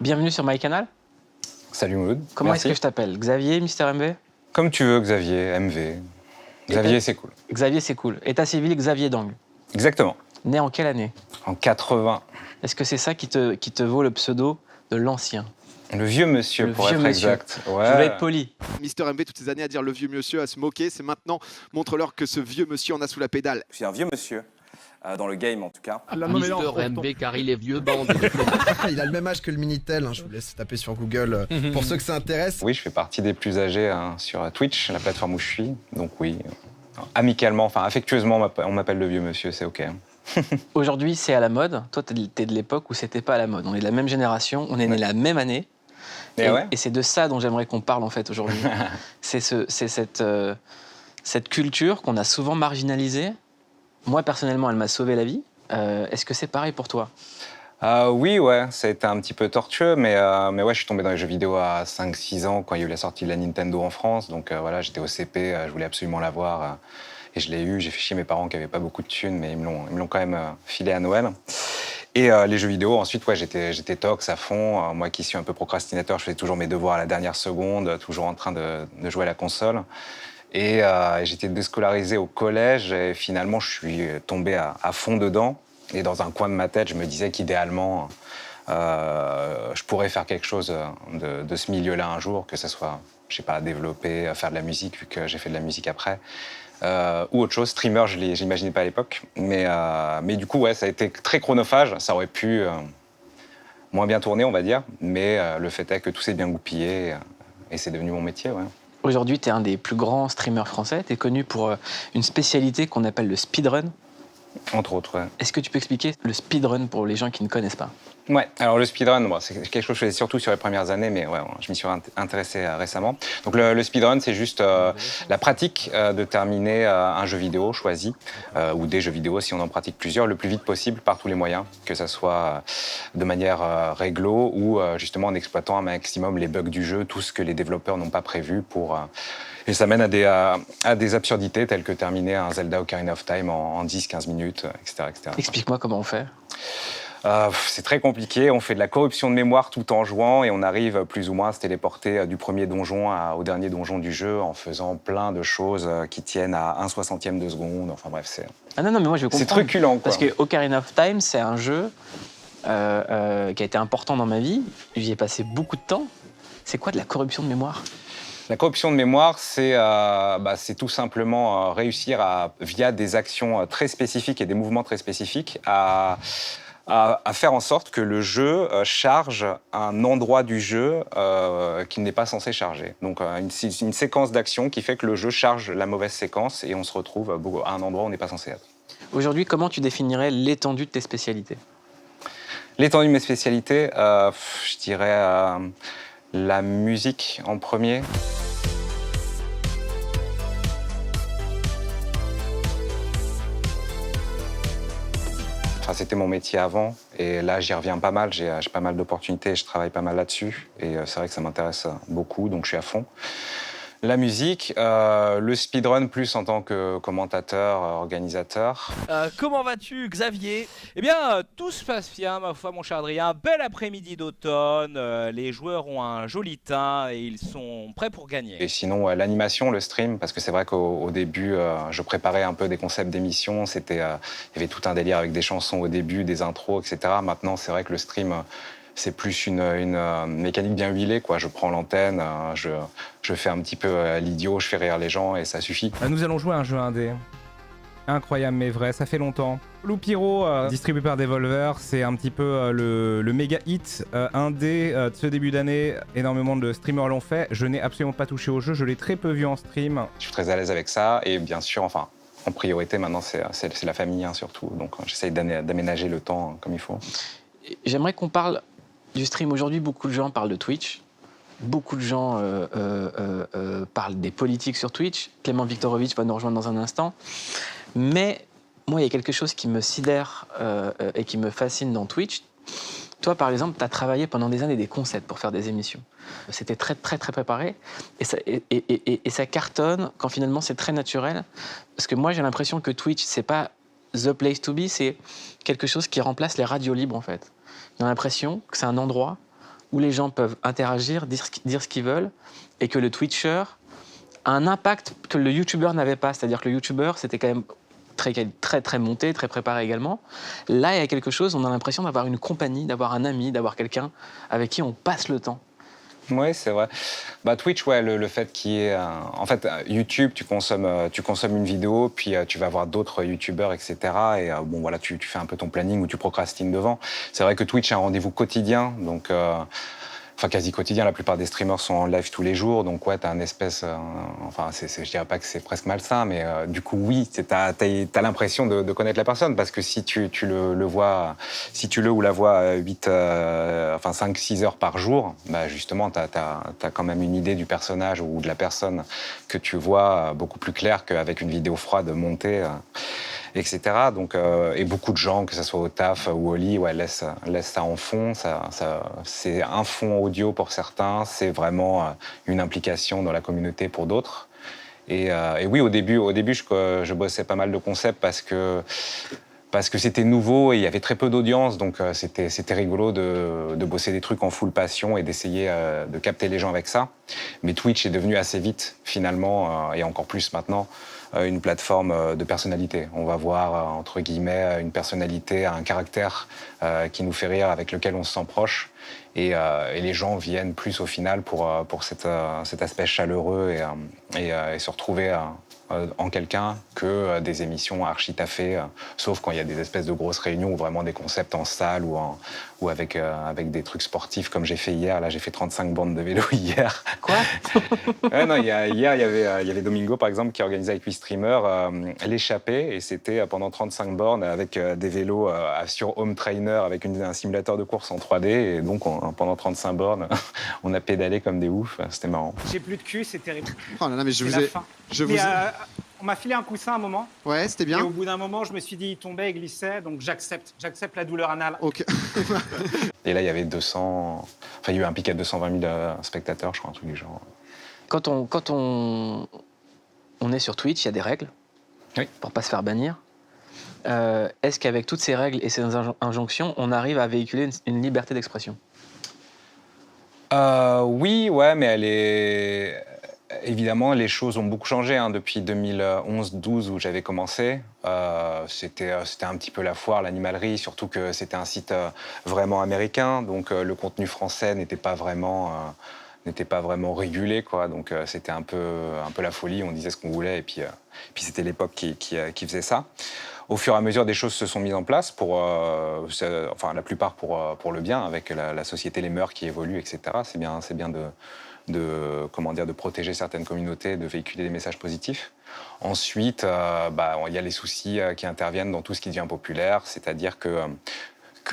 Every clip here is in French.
Bienvenue sur MyCanal. Salut Mouloud. Comment est-ce que je t'appelle? Xavier, Mister MV? Comme tu veux, Xavier, MV. Xavier, c'est cool. Xavier, c'est cool. État civil, Xavier Dang. Exactement. Né en quelle année? En 80. Est-ce que c'est ça qui te vaut le pseudo de l'ancien? Le vieux monsieur, Le pour vieux être monsieur. exact. Ouais. Je voulais être poli. Mister MV, toutes ces années à dire le vieux monsieur, à se moquer, c'est maintenant, montre-leur que ce vieux monsieur en a sous la pédale. Je suis un vieux monsieur, dans le game en tout cas. Mister MV car il est vieux, bande de Il a le même âge que le Minitel, je vous laisse taper sur Google pour ceux que ça intéresse. Oui, je fais partie des plus âgés sur Twitch, la plateforme où je suis. Donc oui, amicalement, enfin affectueusement, on m'appelle le vieux monsieur, c'est OK. Aujourd'hui, c'est à la mode. Toi, t'es de l'époque où c'était pas à la mode. On est de la même génération, on est né la même année. Et c'est de ça dont j'aimerais qu'on parle en fait aujourd'hui. c'est cette culture qu'on a souvent marginalisée. Moi, personnellement, elle m'a sauvé la vie. Est-ce que c'est pareil pour toi? Oui, ouais, ça a été un petit peu tortueux, mais ouais, je suis tombé dans les jeux vidéo à 5-6 ans quand il y a eu la sortie de la Nintendo en France. Donc voilà, j'étais au CP, je voulais absolument l'avoir. Et je l'ai eu. J'ai fait chier mes parents qui n'avaient pas beaucoup de thunes, mais ils me l'ont quand même filé à Noël. Et les jeux vidéo, ensuite, ouais, j'étais tox à fond. Moi qui suis un peu procrastinateur, je faisais toujours mes devoirs à la dernière seconde, toujours en train de jouer à la console. Et j'étais déscolarisé au collège et finalement, je suis tombé à fond dedans. Et dans un coin de ma tête, je me disais qu'idéalement, je pourrais faire quelque chose de ce milieu-là un jour, que ce soit, je sais pas, développer, faire de la musique, vu que j'ai fait de la musique après. Ou autre chose, streamer, je l'imaginais pas à l'époque. Mais du coup, ouais, ça a été très chronophage. Ça aurait pu moins bien tourner, on va dire. Mais le fait est que tout s'est bien goupillé et c'est devenu mon métier, ouais. Aujourd'hui, tu es un des plus grands streamers français. Tu es connu pour une spécialité qu'on appelle le speedrun. Entre autres, ouais. Est-ce que tu peux expliquer le speedrun pour les gens qui ne connaissent pas? Ouais, alors le speedrun, bon, c'est quelque chose que je faisais surtout sur les premières années, mais ouais, je m'y suis intéressé récemment. Donc le speedrun, c'est juste la pratique de terminer un jeu vidéo choisi, ou des jeux vidéo si on en pratique plusieurs, le plus vite possible par tous les moyens, que ça soit de manière réglo ou justement en exploitant un maximum les bugs du jeu, tout ce que les développeurs n'ont pas prévu pour... Et ça mène à des absurdités telles que terminer un Zelda Ocarina of Time en 10-15 minutes, etc., etc. Explique-moi comment on fait. C'est très compliqué, on fait de la corruption de mémoire tout en jouant et on arrive plus ou moins à se téléporter du premier donjon au dernier donjon du jeu en faisant plein de choses qui tiennent à 1/60e de seconde. Enfin bref, c'est... Ah non, mais moi je veux comprendre. C'est truculent, quoi. Parce que Ocarina of Time, c'est un jeu qui a été important dans ma vie. J'y ai passé beaucoup de temps. C'est quoi de la corruption de mémoire? La corruption de mémoire, c'est tout simplement réussir via des actions très spécifiques et des mouvements très spécifiques à faire en sorte que le jeu charge un endroit du jeu qu'il n'est pas censé charger. Donc une séquence d'actions qui fait que le jeu charge la mauvaise séquence et on se retrouve à un endroit où on n'est pas censé être. Aujourd'hui, comment tu définirais l'étendue de tes spécialités? L'étendue de mes spécialités, je dirais la musique en premier. Enfin, c'était mon métier avant et là j'y reviens pas mal, j'ai pas mal d'opportunités, je travaille pas mal là-dessus et c'est vrai que ça m'intéresse beaucoup donc je suis à fond. La musique, le speedrun plus en tant que commentateur, organisateur. Comment vas-tu, Xavier? Eh bien, tout se passe bien, ma foi, mon cher Adrien. Bel après-midi d'automne, les joueurs ont un joli teint et ils sont prêts pour gagner. Et sinon, l'animation, le stream, parce que c'est vrai qu'au début, je préparais un peu des concepts d'émissions. Il y avait tout un délire avec des chansons au début, des intros, etc. Maintenant, c'est vrai que le stream... c'est plus une mécanique bien huilée, quoi. Je prends l'antenne, je fais un petit peu l'idiot, je fais rire les gens et ça suffit. Nous allons jouer à un jeu indé. Incroyable mais vrai, ça fait longtemps. Loupiro, distribué par Devolver, c'est un petit peu le méga hit indé de ce début d'année. Énormément de streamers l'ont fait. Je n'ai absolument pas touché au jeu, je l'ai très peu vu en stream. Je suis très à l'aise avec ça et bien sûr, enfin, en priorité maintenant, c'est la famille hein, surtout. Donc j'essaye d'aménager le temps comme il faut. J'aimerais qu'on parle du stream. Aujourd'hui, beaucoup de gens parlent de Twitch. Beaucoup de gens parlent des politiques sur Twitch. Clément Viktorovitch va nous rejoindre dans un instant. Mais moi, il y a quelque chose qui me sidère et qui me fascine dans Twitch. Toi, par exemple, tu as travaillé pendant des années des concepts pour faire des émissions. C'était très, très, très préparé. Et ça cartonne quand finalement c'est très naturel. Parce que moi, j'ai l'impression que Twitch, c'est pas the place to be, c'est quelque chose qui remplace les radios libres, en fait. J'ai l'impression que c'est un endroit où les gens peuvent interagir, dire ce qu'ils veulent, et que le Twitcher a un impact que le YouTuber n'avait pas. C'est-à-dire que le YouTuber, c'était quand même très monté, très préparé également. Là, il y a quelque chose, on a l'impression d'avoir une compagnie, d'avoir un ami, d'avoir quelqu'un avec qui on passe le temps. Oui, c'est vrai. Twitch, ouais, le fait qu'il y ait... En fait, YouTube, tu consommes une vidéo, puis tu vas voir d'autres YouTubeurs, etc. Et bon, voilà, tu fais un peu ton planning ou tu procrastines devant. C'est vrai que Twitch est un rendez-vous quotidien, donc... Enfin, quasi quotidien, la plupart des streamers sont en live tous les jours, donc ouais, t'as un espèce... je dirais pas que c'est presque malsain, mais du coup, oui, t'as l'impression de connaître la personne, parce que si tu le vois, si tu le ou la vois 5-6 heures par jour, bah justement, t'as quand même une idée du personnage ou de la personne que tu vois beaucoup plus clair qu'avec une vidéo froide montée, etc. Donc, et beaucoup de gens, que ce soit au taf ou au lit, ouais, laissent ça en fond. C'est un fond audio pour certains, c'est vraiment une implication dans la communauté pour d'autres. Et oui, au début je bossais pas mal de concepts parce que c'était nouveau et il y avait très peu d'audience, donc c'était rigolo de bosser des trucs en full passion et d'essayer de capter les gens avec ça. Mais Twitch est devenu assez vite, finalement, et encore plus maintenant, une plateforme de personnalité. On va voir, entre guillemets, une personnalité, un caractère qui nous fait rire, avec lequel on se sent proche. Et les gens viennent plus au final pour cet aspect chaleureux et se retrouver en quelqu'un que des émissions archi taffées, sauf quand il y a des espèces de grosses réunions ou vraiment des concepts en salle ou avec des trucs sportifs comme j'ai fait hier. Là, j'ai fait 35 bornes de vélo hier. Quoi? Ouais, non, hier, il y avait Domingo, par exemple, qui organisait avec 8 streamers l'échappée, et c'était pendant 35 bornes avec des vélos sur home trainer, avec un simulateur de course en 3D, et donc pendant 35 bornes, on a pédalé comme des oufs. C'était marrant. J'ai plus de cul, c'est terrible. Oh là là, mais C'est la fin. On m'a filé un coussin un moment. Ouais, c'était bien. Et au bout d'un moment, je me suis dit, il tombait, il glissait, donc j'accepte la douleur anale. Ok. Et là, il y avait 200... Enfin, il y a eu un pic à 220 000 spectateurs, je crois, un truc du genre. Quand on est sur Twitch, il y a des règles pour pas se faire bannir. Est-ce qu'avec toutes ces règles et ces injonctions, on arrive à véhiculer une liberté d'expression? Oui, ouais, mais elle est... Évidemment, les choses ont beaucoup changé depuis 2011-12 où j'avais commencé. C'était un petit peu la foire, l'animalerie, surtout que c'était un site vraiment américain, donc le contenu français n'était pas vraiment régulé, quoi. Donc c'était un peu la folie, on disait ce qu'on voulait, et puis c'était l'époque qui faisait ça. Au fur et à mesure, des choses se sont mises en place, la plupart pour le bien, avec la société, les mœurs qui évoluent, etc. C'est bien de protéger certaines communautés, de véhiculer des messages positifs. Ensuite, il y a les soucis qui interviennent dans tout ce qui devient populaire, c'est-à-dire que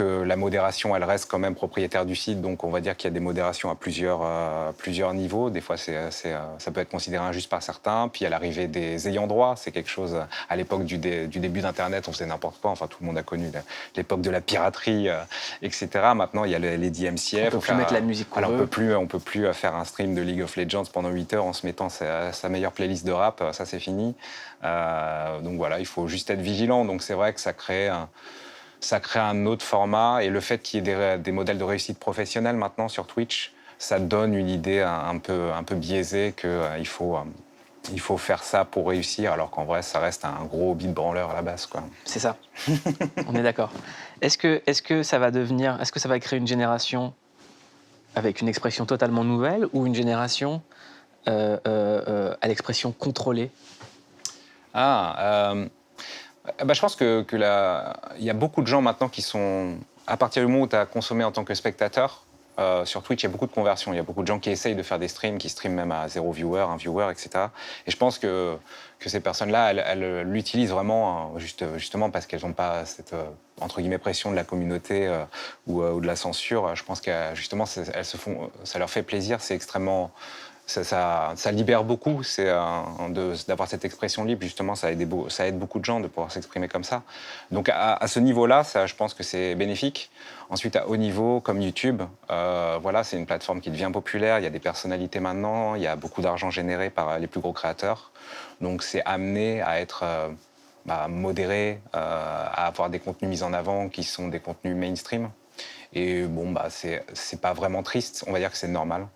la modération, elle reste quand même propriétaire du site, donc on va dire qu'il y a des modérations à plusieurs niveaux. Des fois, ça peut être considéré injuste par certains. Puis il y a l'arrivée des ayants droit, c'est quelque chose... À l'époque du début d'Internet, on faisait n'importe quoi. Enfin, tout le monde a connu l'époque de la piraterie, etc. Maintenant, il y a les DMCA. On peut plus mettre la musique qu'on veut. On peut plus faire un stream de League of Legends pendant 8 heures en se mettant sa meilleure playlist de rap. Ça, c'est fini. Donc voilà, il faut juste être vigilant. Donc c'est vrai que ça crée un autre format, et le fait qu'il y ait des modèles de réussite professionnelle maintenant sur Twitch, ça donne une idée un peu biaisée qu'il faut faire ça pour réussir, alors qu'en vrai, ça reste un gros hobby de branleur à la base, quoi. C'est ça. On est d'accord. Est-ce que ça va créer une génération avec une expression totalement nouvelle, ou une génération à l'expression contrôlée? Je pense qu'il y a beaucoup de gens maintenant qui sont... À partir du moment où tu as consommé en tant que spectateur, sur Twitch, il y a beaucoup de conversions. Il y a beaucoup de gens qui essayent de faire des streams, qui streament même à 0 viewer, 1 viewer, etc. Et je pense que ces personnes-là, elles l'utilisent vraiment justement parce qu'elles n'ont pas cette, entre guillemets, pression de la communauté ou de la censure. Je pense que justement, ça leur fait plaisir. C'est extrêmement... Ça libère beaucoup, d'avoir cette expression libre, justement, ça aide beaucoup de gens de pouvoir s'exprimer comme ça. Donc à ce niveau-là, je pense que c'est bénéfique. Ensuite, à haut niveau, comme YouTube, c'est une plateforme qui devient populaire, il y a des personnalités maintenant, il y a beaucoup d'argent généré par les plus gros créateurs. Donc c'est amené à être modéré, à avoir des contenus mis en avant qui sont des contenus mainstream. Et bon, bah, c'est pas vraiment triste, on va dire que c'est normal.